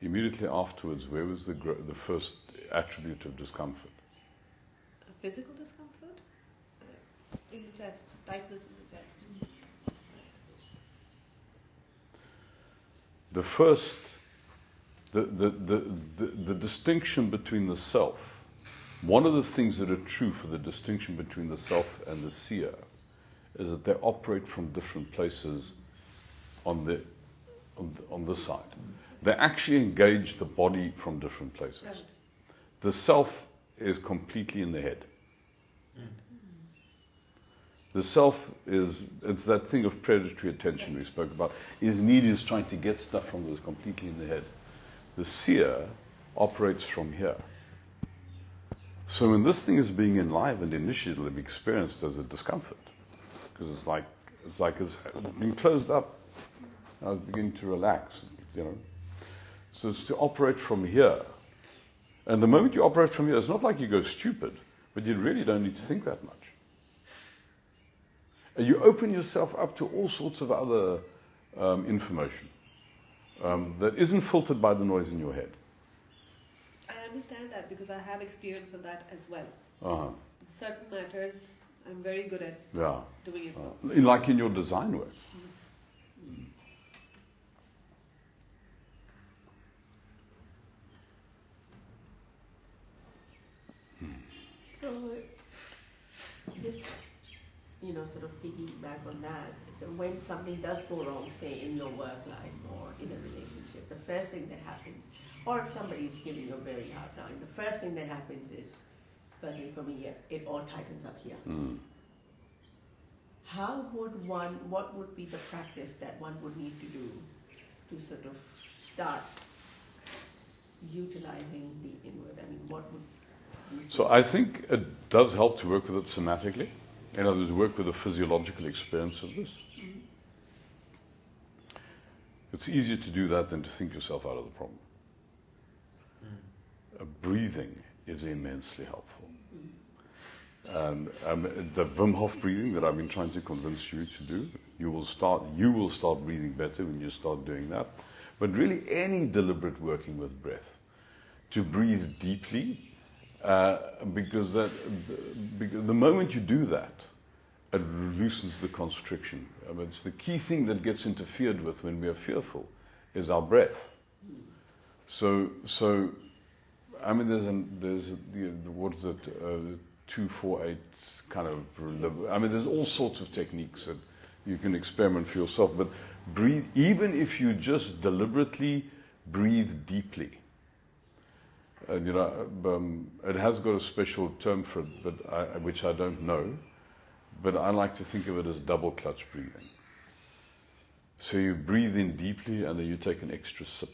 immediately afterwards, where was the first attribute of discomfort? Physical discomfort? In the chest, tightness in the chest. The first, the distinction between the self, one of the things that are true for the distinction between the self and the seer is that they operate from different places on this side. They actually engage the body from different places. Right. The self is completely in the head. The self it's that thing of predatory attention we spoke about. His need is trying to get stuff from this completely in the head. The seer operates from here. So when this thing is being enlivened, initially it'll be experienced as a discomfort. Because it's like it's been closed up. Now it's beginning to relax, So it's to operate from here. And the moment you operate from here, it's not like you go stupid, but you really don't need to think that much. You open yourself up to all sorts of other information that isn't filtered by the noise in your head. I understand that because I have experience of that as well. Uh-huh. Certain matters, I'm very good at Yeah. doing it. Like in your design work. So, just, sort of piggyback on that. So when something does go wrong, say in your work life or in a relationship, the first thing that happens, or if somebody's giving you a very hard time, the first thing that happens is, personally for me, it all tightens up here. What would be the practice that one would need to do to sort of start utilizing the inward? I mean, what would you say? So I think it does help to work with it somatically. In other words, work with the physiological experience of this. It's easier to do that than to think yourself out of the problem. Breathing is immensely helpful. And the Wim Hof breathing that I've been trying to convince you to do, you will start breathing better when you start doing that. But really any deliberate working with breath, to breathe deeply, because the moment you do that, it loosens the constriction. I mean, it's the key thing that gets interfered with when we are fearful is our breath. So I mean, there's what is it, 2-4-8 kind of. I mean, there's all sorts of techniques that you can experiment for yourself. But breathe, even if you just deliberately breathe deeply. It has got a special term for it, but which I don't know. But I like to think of it as double clutch breathing. So you breathe in deeply and then you take an extra sip.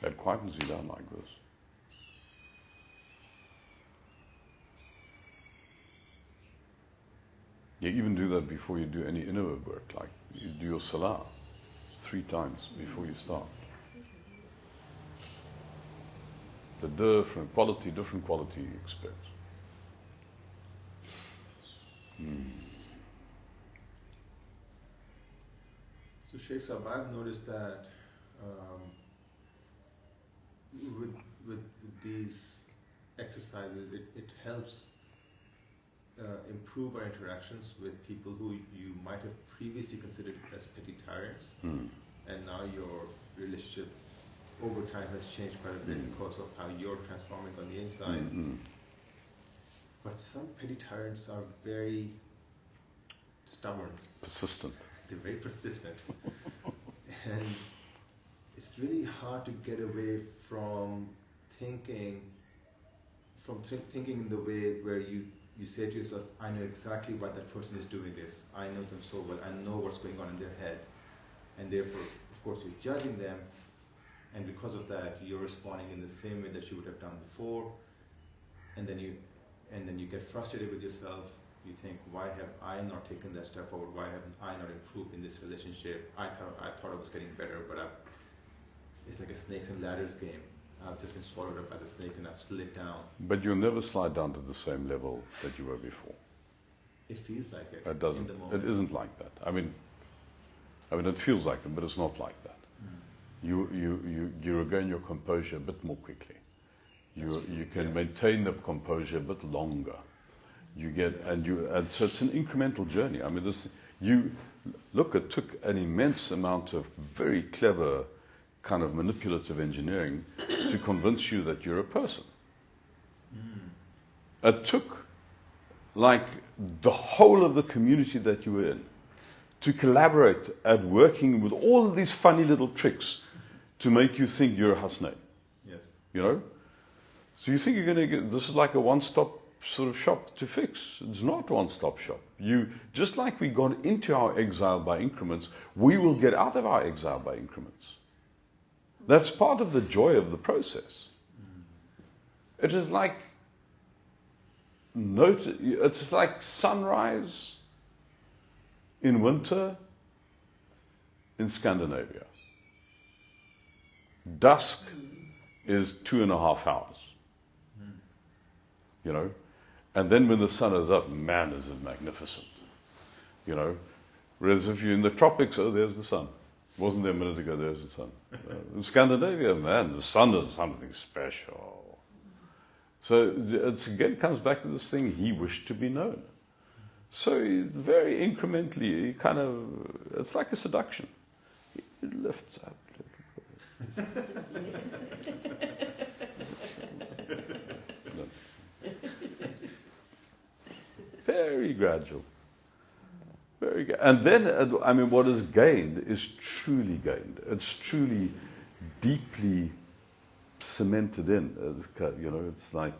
That quietens you down like this. You even do that before you do any inner work, like you do your salah 3 times before you start. The different quality experience. So Sheikh Sahab, I've noticed that with these exercises, it helps improve our interactions with people who you might have previously considered as petty tyrants, and now your relationship over time has changed quite a bit because of how you're transforming on the inside. But some petty tyrants are very stubborn, persistent. They're very persistent, and it's really hard to get away from thinking in the way where you say to yourself, I know exactly why that person is doing this. I know them so well. I know what's going on in their head. And therefore, of course, you're judging them. And because of that, you're responding in the same way that you would have done before. And then you get frustrated with yourself. You think, why have I not taken that step forward? Why haven't I not improved in this relationship? I thought I was getting better, but it's like a snakes and ladders game. I've just been swallowed up by the snake and I've slid down. But you'll never slide down to the same level that you were before. It feels like it. It doesn't. In the moment. It isn't like that. I mean, it feels like it, but it's not like that. You regain your composure a bit more quickly. You can maintain the composure a bit longer. You get and so it's an incremental journey. I mean, it took an immense amount of very clever kind of manipulative engineering to convince you that you're a person. It took like the whole of the community that you were in to collaborate at working with all of these funny little tricks to make you think you're a Hasnain. Yes. So you think you're going to get, this is like a one-stop sort of shop to fix. It's not a one-stop shop. Just like we got into our exile by increments, we will get out of our exile by increments. That's part of the joy of the process. It is like it's like sunrise in winter in Scandinavia. Dusk is 2.5 hours. You know, and then when the sun is up, man, is it magnificent. You know, whereas if you're in the tropics, oh, there's the sun. Wasn't there a minute ago? There's the sun. In Scandinavia, man, the sun is something special. So it's again comes back to this thing. He wished to be known. So very incrementally, he kind of, it's like a seduction. It lifts up a little bit. Very gradual. Very good. And then, I mean, what is gained is truly gained. It's truly deeply cemented in. You know, it's like.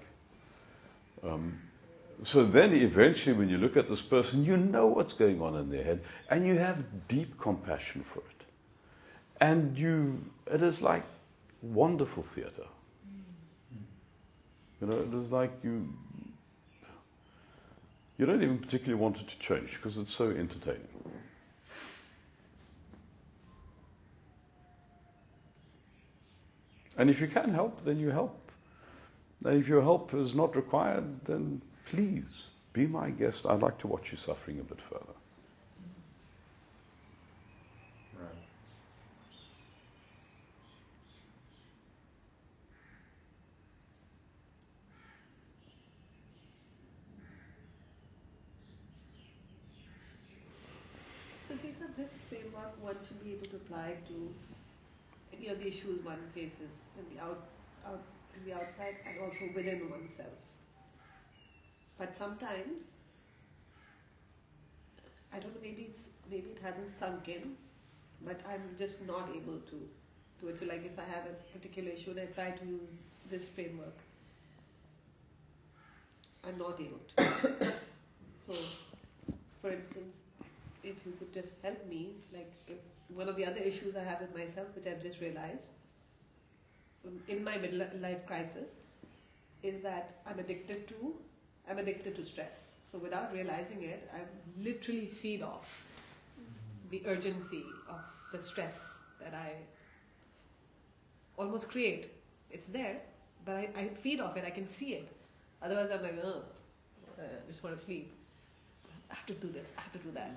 So then, eventually, when you look at this person, you know what's going on in their head, and you have deep compassion for it. And it is like wonderful theatre. You know, it is like you don't even particularly want it to change because it's so entertaining. And if you can help, then you help. And if your help is not required, then please be my guest. I'd like to watch you suffering a bit further. Right. So, Shaykh, this framework one should be able to apply to any of the issues one faces in the outside and also within oneself. But sometimes, I don't know, maybe it hasn't sunk in, but I'm just not able to do it. So, like if I have a particular issue and I try to use this framework, I'm not able to. So, for instance, if you could just help me, like if one of the other issues I have with myself, which I've just realized in my midlife crisis, is that I'm addicted to stress. So without realizing it, I literally feed off the urgency of the stress that I almost create. It's there, but I feed off it. I can see it. Otherwise, I'm like, I just want to sleep. I have to do this. I have to do that.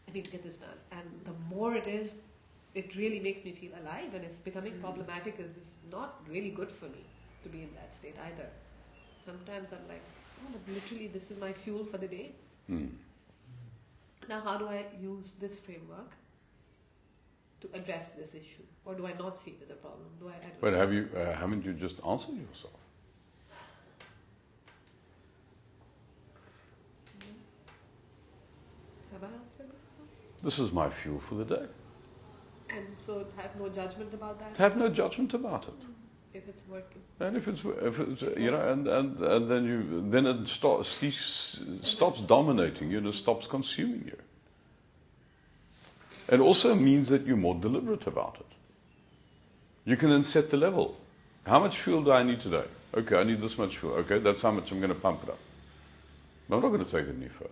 I need to get this done. And the more it is, it really makes me feel alive, and it's becoming problematic because this is not really good for me to be in that state either. Sometimes I'm like, oh, but literally this is my fuel for the day. Now how do I use this framework to address this issue? Or do I not see it as a problem? But haven't you just answered yourself? Have I answered myself? This is my fuel for the day. And so have no judgment about that? Have no judgment about it. If it's working. And if it's you know, and then it stops dominating you, and it stops consuming you. It also means that you're more deliberate about it. You can then set the level. How much fuel do I need today? Okay, I need this much fuel. Okay, that's how much I'm going to pump it up. But I'm not going to take it any further.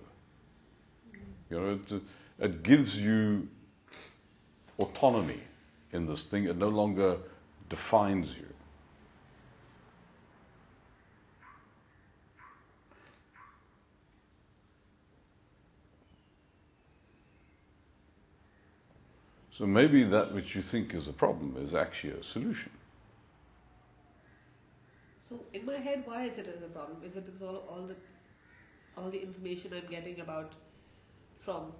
You know, it gives you autonomy in this thing. It no longer defines you. So maybe that which you think is a problem is actually a solution. So in my head, why is it a problem? Is it because all the information I'm getting about from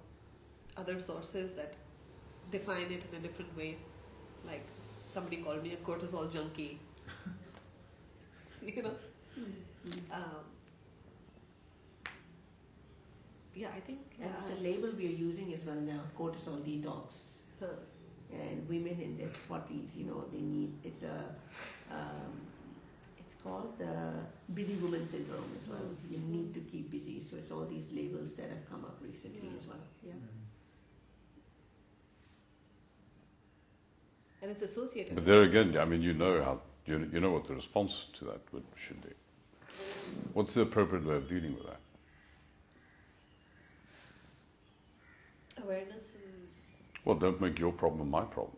other sources that define it in a different way? Like somebody called me a cortisol junkie. You know? Yeah, I think. And it's a label we are using as well now, cortisol detox. And women in their 40s, you know, they need, it's called the busy woman syndrome as well. You need to keep busy. So it's all these labels that have come up recently as well. Yeah. And it's associated. But there again, I mean, you know what the response to that should be. What's the appropriate way of dealing with that? Awareness and Well, don't make your problem my problem.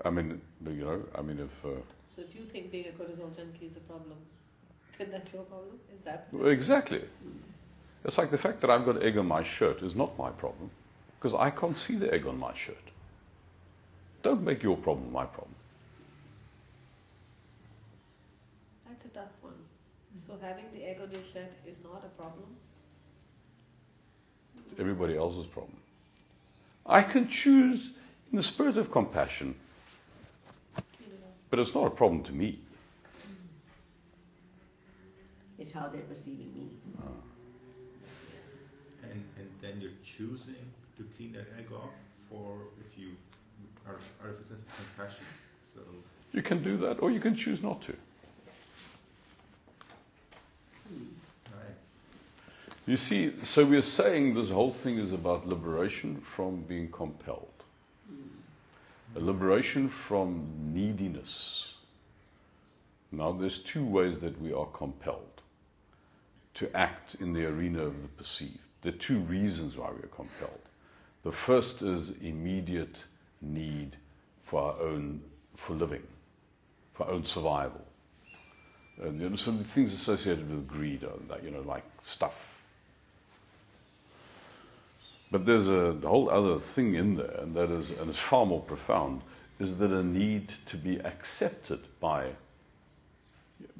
I mean, if so if you think being a cortisol junkie is a problem, then that's your problem. Is that exactly, it's like the fact that I've got egg on my shirt is not my problem, because I can't see the egg on my shirt. Don't make your problem my problem. That's a tough one. So having the egg on your shirt is not a problem. Everybody else's problem. I can choose in the spirit of compassion, but it's not a problem to me. It's how they're perceiving me. And then you're choosing to clean that egg off for if you are of a sense of compassion. So You can do that, or you can choose not to. right. You see, so we're saying this whole thing is about liberation from being compelled. A liberation from neediness. Now, there's two ways that we are compelled to act in the arena of the perceived. There are two reasons why we are compelled. The first is immediate need for living, for our own survival. And some things associated with greed are like stuff. But there's a whole other thing in there, and that is, and it's far more profound, is that a need to be accepted by.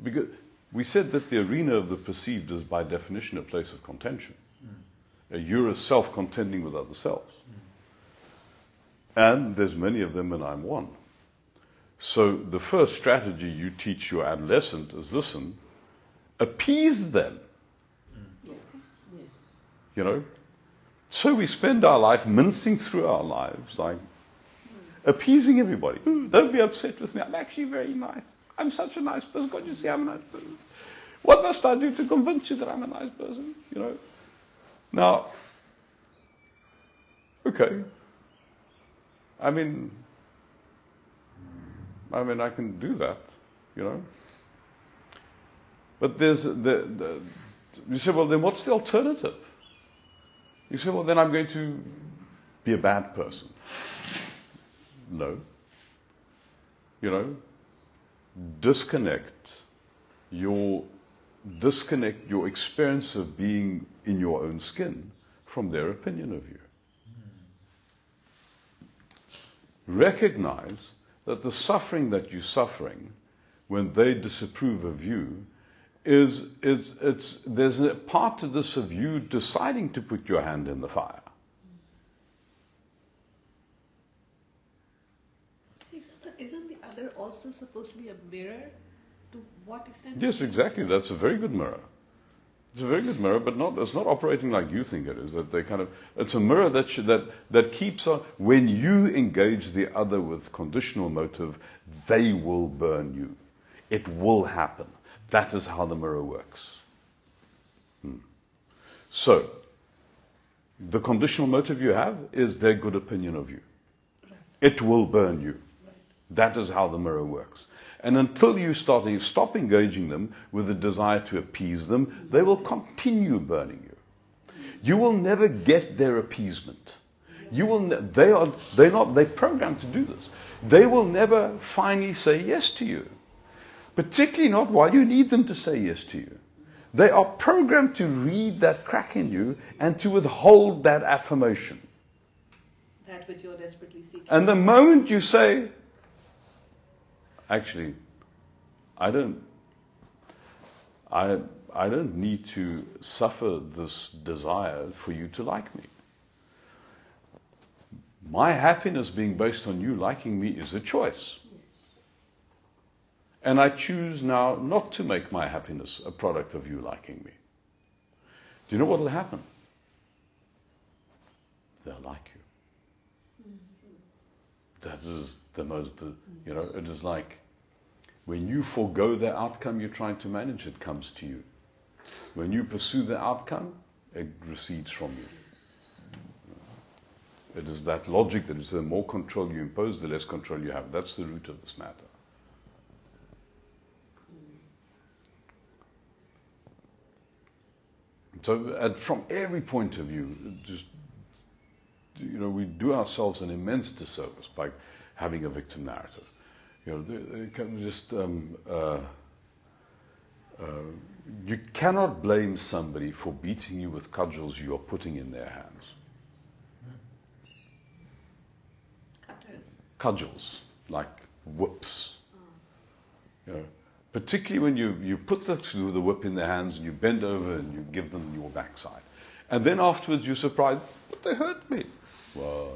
Because we said that the arena of the perceived is by definition a place of contention. You're a self contending with other selves. And there's many of them, and I'm one. So the first strategy you teach your adolescent is, listen, appease them. Yeah. Yes. You know? So we spend our life mincing through our lives, like appeasing everybody. Ooh, don't be upset with me. I'm actually very nice. I'm such a nice person. Can't you see I'm a nice person? What must I do to convince you that I'm a nice person? Now, okay. I mean, I can do that, But there's you say, well, then what's the alternative? You say, well, then I'm going to be a bad person. No. Disconnect your experience of being in your own skin from their opinion of you. Recognize that the suffering that you're suffering when they disapprove of you there's a part to this of you deciding to put your hand in the fire. Isn't the other also supposed to be a mirror? To what extent? Yes, exactly. That's a very good mirror. It's a very good mirror, but it's not operating like you think it is. That it's a mirror that keeps on. When you engage the other with conditional motive, they will burn you. It will happen. That is how the mirror works. So, the conditional motive you have is their good opinion of you. Right. It will burn you. Right. That is how the mirror works. And until you stop engaging them with the desire to appease them, they will continue burning you. You will never get their appeasement. They're programmed to do this. They will never finally say yes to you. Particularly not while you need them to say yes to you. They are programmed to read that crack in you and to withhold that affirmation. That which you're desperately seeking. And the moment you say, actually, I don't need to suffer this desire for you to like me. My happiness being based on you liking me is a choice. And I choose now not to make my happiness a product of you liking me. Do you know what will happen? They'll like you. That is the most, it is like when you forego the outcome you're trying to manage, it comes to you. When you pursue the outcome, it recedes from you. It is that logic that is the more control you impose, the less control you have. That's the root of this matter. So from every point of view, just, we do ourselves an immense disservice by having a victim narrative. It can just you cannot blame somebody for beating you with cudgels you are putting in their hands. Cutters. Cudgels, like whips. Particularly when you put the whip in their hands and you bend over and you give them your backside. And then afterwards you're surprised, but they hurt me. Well,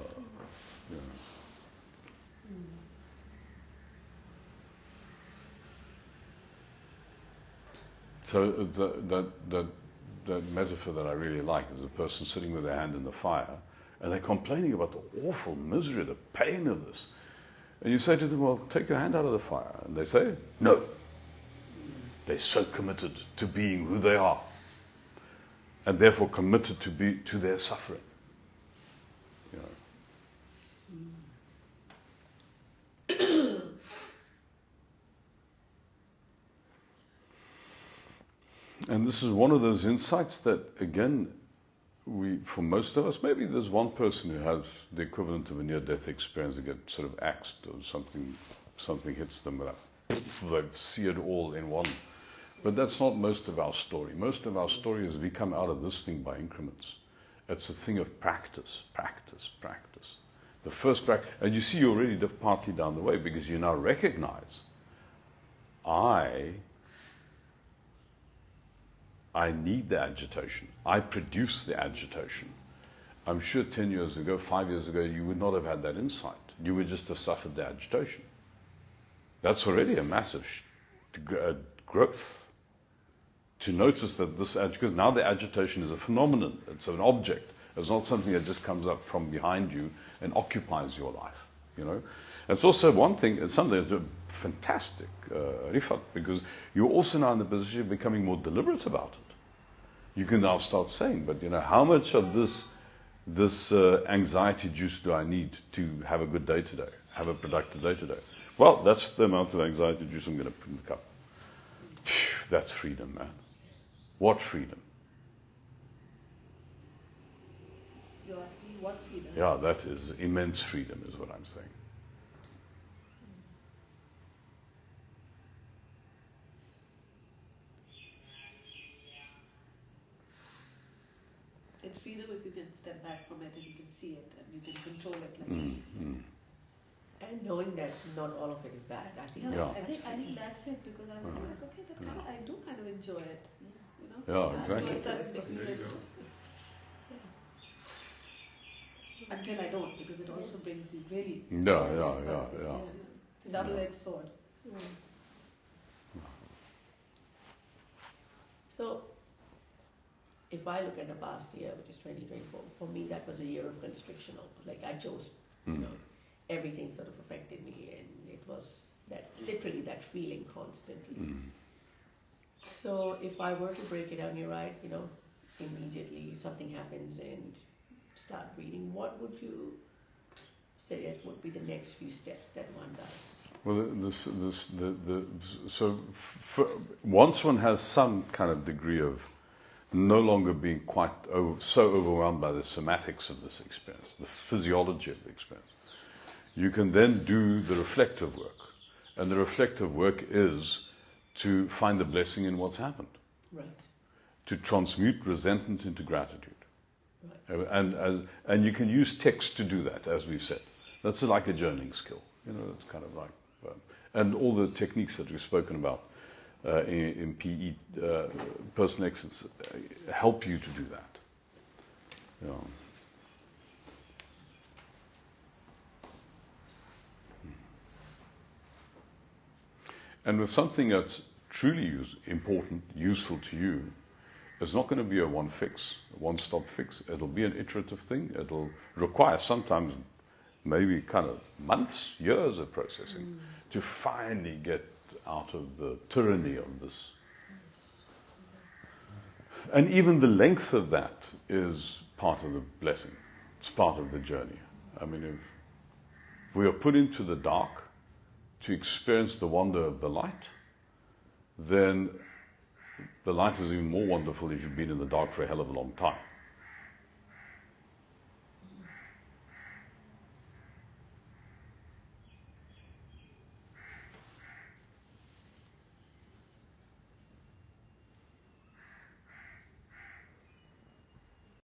So that metaphor that I really like is a person sitting with their hand in the fire and they're complaining about the awful misery, the pain of this. And you say to them, well, take your hand out of the fire. And they say, no. They're so committed to being who they are. And therefore committed to their suffering. And this is one of those insights that, again, for most of us, maybe there's one person who has the equivalent of a near-death experience, they get sort of axed or something hits them, they've seared all in one. But that's not most of our story. Most of our story is we come out of this thing by increments. It's a thing of practice. The first practice, and you see you're already partly down the way because you now recognize, I need the agitation. I produce the agitation. I'm sure 10 years ago, 5 years ago, you would not have had that insight. You would just have suffered the agitation. That's already a massive growth. To notice that because now the agitation is a phenomenon. It's an object. It's not something that just comes up from behind you and occupies your life. It's also one thing, it's something that's a fantastic rifat, because you're also now in the position of becoming more deliberate about it. You can now start saying, but how much of this anxiety juice do I need to have a good day today, have a productive day today? Well, that's the amount of anxiety juice I'm going to put in the cup. Phew, that's freedom, man. What freedom? You're asking me what freedom? Yeah, that is immense freedom, is what I'm saying. It's freedom if you can step back from it and you can see it and you can control it like you said. And knowing that not all of it is bad. I think I think that's it, because I'm like, okay, but I do kind of enjoy it. Yeah, exactly. To a certain degree. Until I don't, because it also brings you really. Yeah. It's a double-edged sword. So, if I look at the past year, which is 2024, for me that was a year of constriction. Like I chose, everything sort of affected me, and it was literally that feeling constantly. So if I were to break it down, you're right, immediately something happens and start reading, what would you say would be the next few steps that one does? Well, once one has some kind of degree of no longer being quite so overwhelmed by the somatics of this experience, the physiology of the experience, you can then do the reflective work. And the reflective work is to find the blessing in what's happened. Right. To transmute resentment into gratitude. Right. And you can use text to do that, as we've said. That's like a journaling skill. It's kind of like, and all the techniques that we've spoken about in PE, personal exits, help you to do that. And with something that's truly important, useful to you, it's not going to be a one-stop fix. It'll be an iterative thing. It'll require sometimes maybe kind of months, years of processing to finally get out of the tyranny of this. And even the length of that is part of the blessing. It's part of the journey. I mean, if we are put into the dark to experience the wonder of the light, then The light is even more wonderful if you've been in the dark for a hell of a long time.